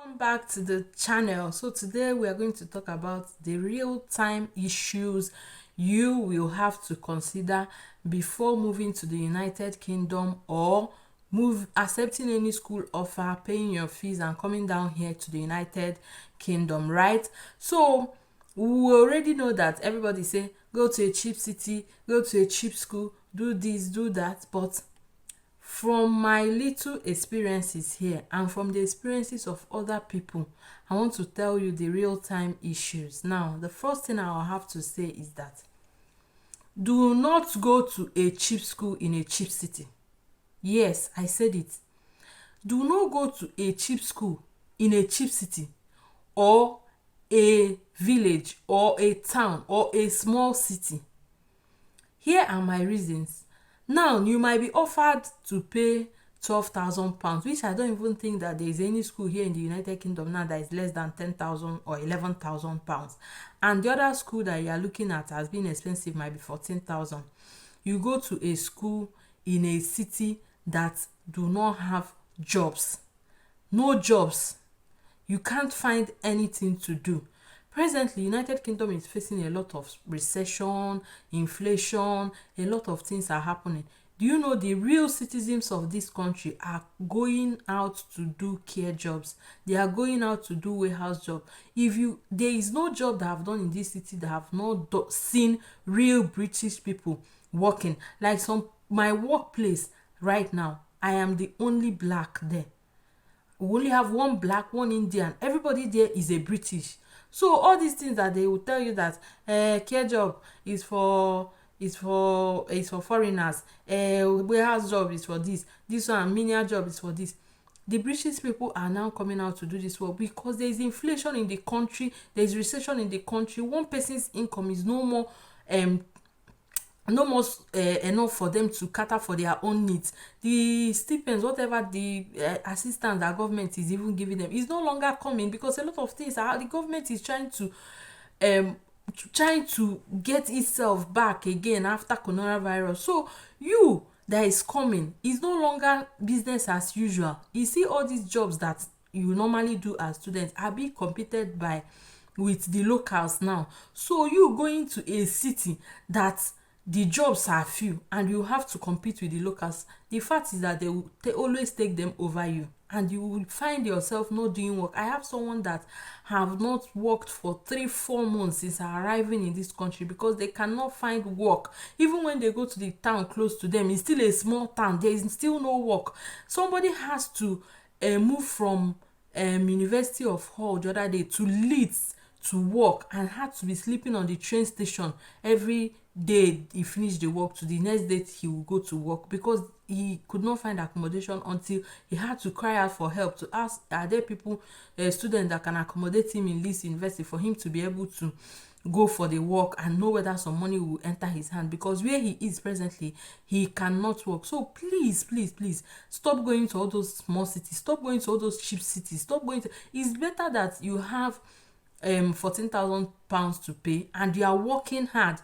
Welcome back to the channel. So today we are going to talk about the real-time issues you will have to consider before moving to the United Kingdom or accepting any school offer, paying your fees and coming down here to the United Kingdom, right? So we already know that everybody say go to a cheap city, go to a cheap school, do this, do that, but from my little experiences here and from the experiences of other people, I want to tell you the real-time issues. Now, the first thing I'll have to say is that do not go to a cheap school in a cheap city. Yes, I said it. Do not go to a cheap school in a cheap city or a village or a town or a small city. Here are my reasons. Now, you might be offered to pay £12,000, which I don't even think that there is any school here in the United Kingdom now that is less than 10,000 or 11,000 pounds. And the other school that you are looking at has been expensive, might be 14,000. You go to a school in a city that do not have jobs. No jobs. You can't find anything to do. Presently, United Kingdom is facing a lot of recession, inflation, a lot of things are happening. Do you know the real citizens of this country are going out to do care jobs? They are going out to do warehouse job. There is no job that I've done in this city that have not seen real British people working. Like my workplace right now, I am the only black there. We only have one black, one Indian. Everybody there is a British. So all these things that they will tell you that care job is for foreigners, warehouse job is for this one, menial job is for this. The British people are now coming out to do this work because there is inflation in the country, there is recession in the country. One person's income is no more enough for them to cater for their own needs. The stipends, whatever the assistance that government is even giving them, is no longer coming because a lot of things the government is trying to get itself back again after coronavirus. So you that is coming is no longer business as usual. You see, all these jobs that you normally do as students are being competed with the locals now. So you going to a city that the jobs are few and you have to compete with the locals, the fact is that they will always take them over you and you will find yourself not doing work. I have someone that have not worked for 3-4 months since arriving in this country because they cannot find work. Even when they go to the town close to them, it's still a small town, there is still no work. Somebody has to move from University of Hull the other day to Leeds to work and had to be sleeping on the train station every day. He finished the work, to the next day he will go to work because he could not find accommodation until he had to cry out for help to ask, are there people, students that can accommodate him in Leeds University for him to be able to go for the work and know whether some money will enter his hand, because where he is presently he cannot work. So please stop going to all those small cities, stop going to all those cheap cities, stop going to it's better that you have £14,000 to pay and you are working hard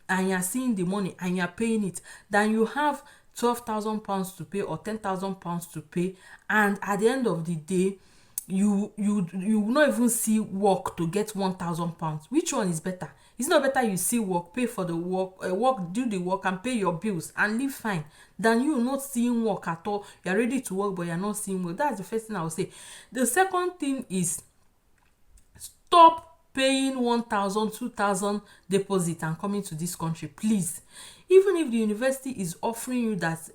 and you are seeing the money and you are paying it, than you have £12,000 to pay or £10,000 to pay and at the end of the day you will not even see work to get £1,000. Which one is better? It's not better you see work, pay for the work, do the work and pay your bills and live fine, than you not seeing work at all? You are ready to work but you are not seeing work. That's the first thing I will say. The second thing is, stop paying 1,000, 2,000 deposit and coming to this country, please. Even if the university is offering you that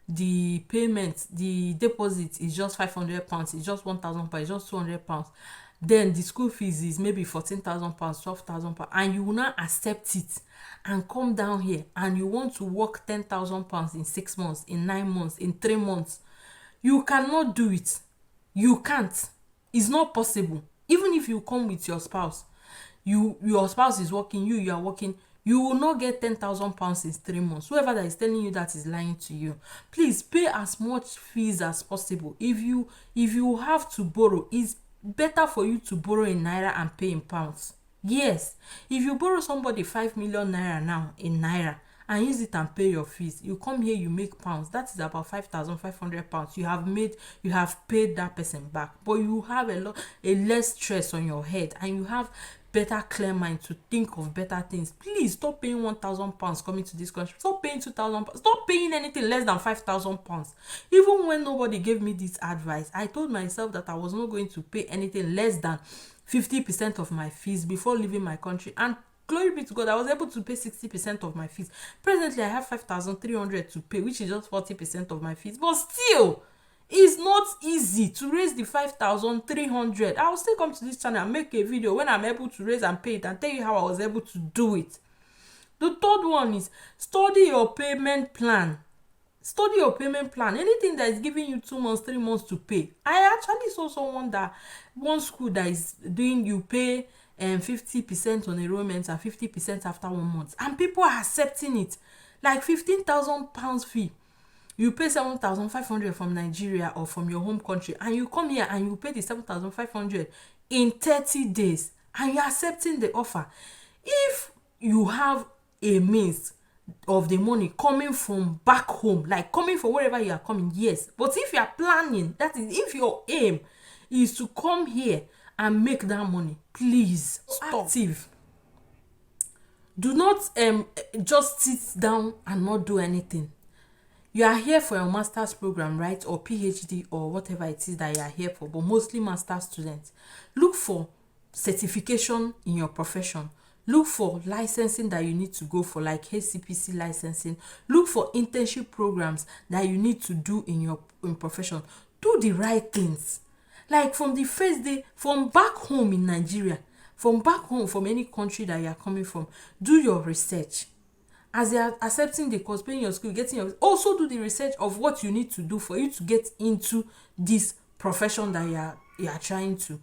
the payment, the deposit is just £500, it's just £1,000, it's just £200, then the school fees is maybe £14,000, £12,000, and you will not accept it and come down here and you want to work £10,000 in 6 months, in 9 months, in 3 months, you cannot do it. You can't. It's not possible. Even if you come with your spouse, your spouse is working, you are working, you will not get £10,000 in 3 months. Whoever that is telling you that is lying to you. Please pay as much fees as possible. If you have to borrow, it's better for you to borrow in naira and pay in pounds. Yes, if you borrow somebody 5 million naira now in naira and use it and pay your fees. You come here, you make pounds, that is about 5,500 pounds. You have paid that person back, but you have a less stress on your head, and you have better clear mind to think of better things. Please stop paying 1,000 pounds coming to this country. Stop paying 2,000 pounds. Stop paying anything less than 5,000 pounds. Even when nobody gave me this advice, I told myself that I was not going to pay anything less than 50% of my fees before leaving my country, and glory be to God, I was able to pay 60% of my fees. Presently I have 5,300 to pay, which is just 40% of my fees, but still it's not easy to raise the 5,300. I will still come to this channel and make a video when I'm able to raise and pay it, and tell you how I was able to do it. The third one is study your payment plan. Study your payment plan. Anything that is giving you 2 months, 3 months to pay. I actually saw one school that is doing, you pay 50% on enrollment and 50% after 1 month, and people are accepting it. Like 15,000 pounds fee, you pay 7,500 from Nigeria or from your home country, and you come here and you pay the 7,500 in 30 days, and you're accepting the offer. If you have a means of the money coming from back home, like coming from wherever you are coming, yes, but if you are planning, that is, if your aim is to come here and make that money, please stop. Active. Do not just sit down and not do anything. You are here for your master's program, right, or PhD, or whatever it is that you are here for, but mostly master's students. Look for certification in your profession. Look for licensing that you need to go for, like HCPC licensing. Look for internship programs that you need to do in your profession. Do the right things. Like from the first day, from back home in Nigeria, from back home, from any country that you are coming from, do your research. As they are accepting the course, paying your school, getting your, also do the research of what you need to do for you to get into this profession that you are trying to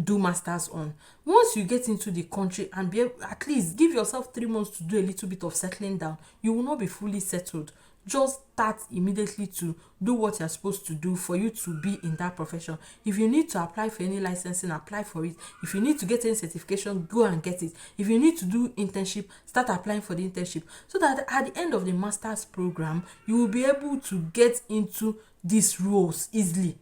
do masters on. Once you get into the country and be able, at least give yourself 3 months to do a little bit of settling down, you will not be fully settled. Just start immediately to do what you're supposed to do for you to be in that profession. If you need to apply for any licensing, apply for it. If you need to get any certification, go and get it. If you need to do internship, start applying for the internship, so that at the end of the master's program, you will be able to get into these roles easily.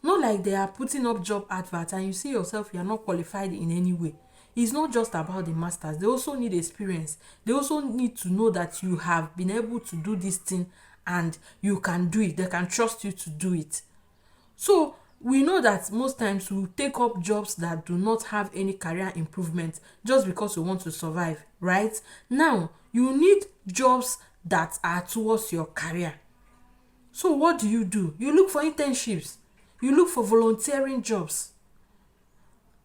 Not like they are putting up job adverts and you see yourself you are not qualified in any way. It's not just about the masters. They also need experience. They also need to know that you have been able to do this thing and you can do it. They can trust you to do it. So we know that most times we take up jobs that do not have any career improvement just because we want to survive, right? Now, you need jobs that are towards your career. So what do? You look for internships. You look for volunteering jobs.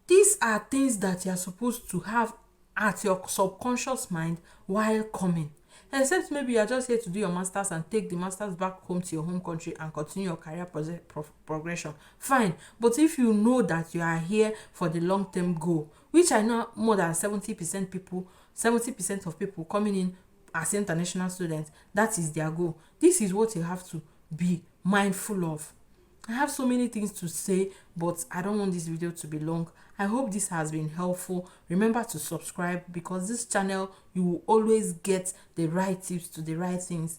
These are things that you are supposed to have at your subconscious mind while coming. Except maybe you are just here to do your masters and take the masters back home to your home country and continue your career progression. Fine. But if you know that you are here for the long-term goal, which I know more than 70% of people coming in as international students, that is their goal. This is what you have to be mindful of. I have so many things to say, but I don't want this video to be long. I hope this has been helpful. Remember to subscribe, because this channel, you will always get the right tips to the right things.